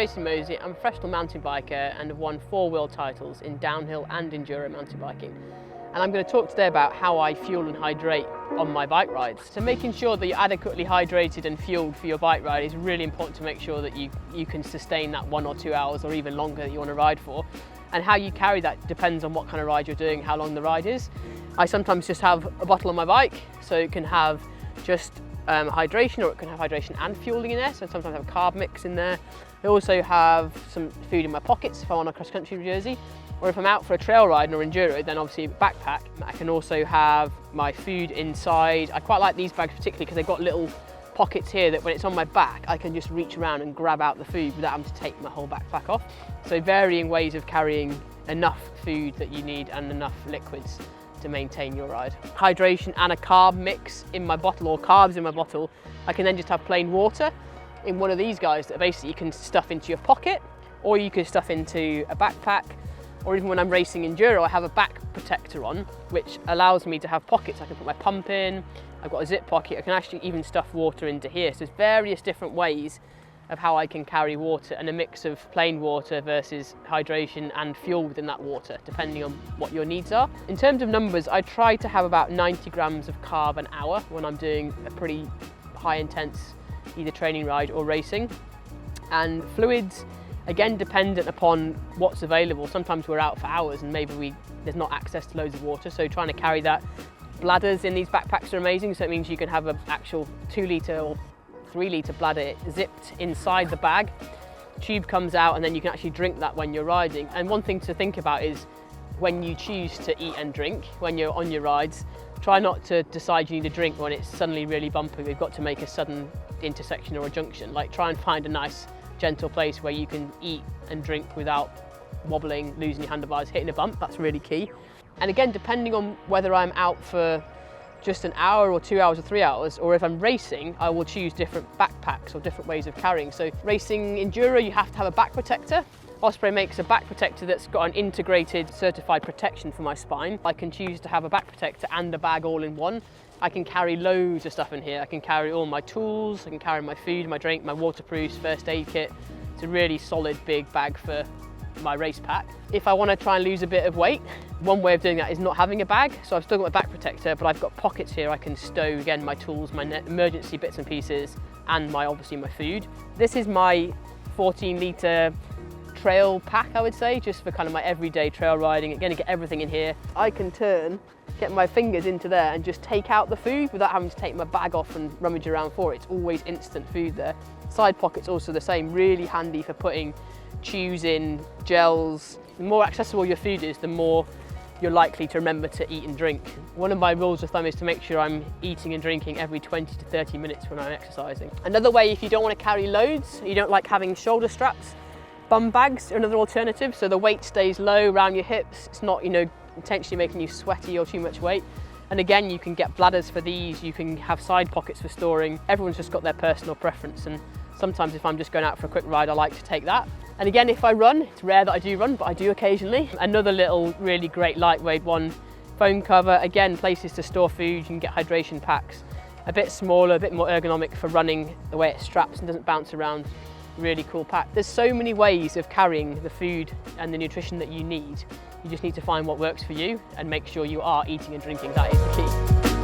Tracy Moseley. I'm a professional mountain biker and have won 4 world titles in downhill and enduro mountain biking. And I'm going to talk today about how I fuel and hydrate on my bike rides. So making sure that you're adequately hydrated and fueled for your bike ride is really important to make sure that you can sustain that 1 or 2 hours or even longer that you want to ride for. And how you carry that depends on what kind of ride you're doing, how long the ride is. I sometimes just have a bottle on my bike, so it can have just hydration, or it can have hydration and fueling in there, so sometimes I have a carb mix in there. I also have some food in my pockets if I'm on a cross-country jersey, or if I'm out for a trail ride or enduro, then obviously a backpack. I can also have my food inside. I quite like these bags particularly because they've got little pockets here that when it's on my back, I can just reach around and grab out the food without having to take my whole backpack off. So varying ways of carrying enough food that you need and enough liquids to maintain your ride. Hydration and a carb mix in my bottle, or carbs in my bottle. I can then just have plain water in one of these guys that basically you can stuff into your pocket, or you can stuff into a backpack, or even when I'm racing enduro, I have a back protector on, which allows me to have pockets. I can put my pump in, I've got a zip pocket, I can actually even stuff water into here. So there's various different ways of how I can carry water, and a mix of plain water versus hydration and fuel within that water, depending on what your needs are. In terms of numbers, I try to have about 90 grams of carb an hour when I'm doing a pretty high intense either training ride or racing. And fluids, again, dependent upon what's available. Sometimes we're out for hours and maybe there's not access to loads of water, so trying to carry that. Bladders in these backpacks are amazing, so it means you can have an actual 2 litre or 3 litre bladder zipped inside the bag. Tube comes out and then you can actually drink that when you're riding. And one thing to think about is when you choose to eat and drink when you're on your rides, try not to decide you need a drink when it's suddenly really bumpy. We've got to make a sudden intersection or a junction. Like, try and find a nice gentle place where you can eat and drink without wobbling, losing your handlebars, hitting a bump. That's really key. And again, depending on whether I'm out for just an hour or 2 hours or 3 hours, or if I'm racing, I will choose different backpacks or different ways of carrying. So racing enduro, you have to have a back protector. Osprey makes a back protector that's got an integrated certified protection for my spine. I can choose to have a back protector and a bag all in one. I can carry loads of stuff in here. I can carry all my tools, I can carry my food, my drink, my waterproofs, first aid kit. It's a really solid big bag for my race pack. If I want to try and lose a bit of weight, one way of doing that is not having a bag. So I've still got my back protector, but I've got pockets here. I can stow, again, my tools, my emergency bits and pieces, and obviously my food. This is my 14 litre trail pack, I would say, just for kind of my everyday trail riding. Again, to get everything in here. I can get my fingers into there and just take out the food without having to take my bag off and rummage around for it. It's always instant food there. Side pockets also the same, really handy for putting chews in, gels. The more accessible your food is, the more you're likely to remember to eat and drink. One of my rules of thumb is to make sure I'm eating and drinking every 20 to 30 minutes when I'm exercising. Another way, if you don't want to carry loads, you don't like having shoulder straps, bum bags are another alternative, so the weight stays low around your hips. It's not, intentionally making you sweaty or too much weight. And again, you can get bladders for these, you can have side pockets for storing. Everyone's just got their personal preference, and sometimes if I'm just going out for a quick ride, I like to take that. And again, if I run, it's rare that I do run, but I do occasionally. Another little really great lightweight one, foam cover. Again, places to store food, you can get hydration packs. A bit smaller, a bit more ergonomic for running, the way it straps and doesn't bounce around. Really cool pack. There's so many ways of carrying the food and the nutrition that you need. You just need to find what works for you and make sure you are eating and drinking. That is the key.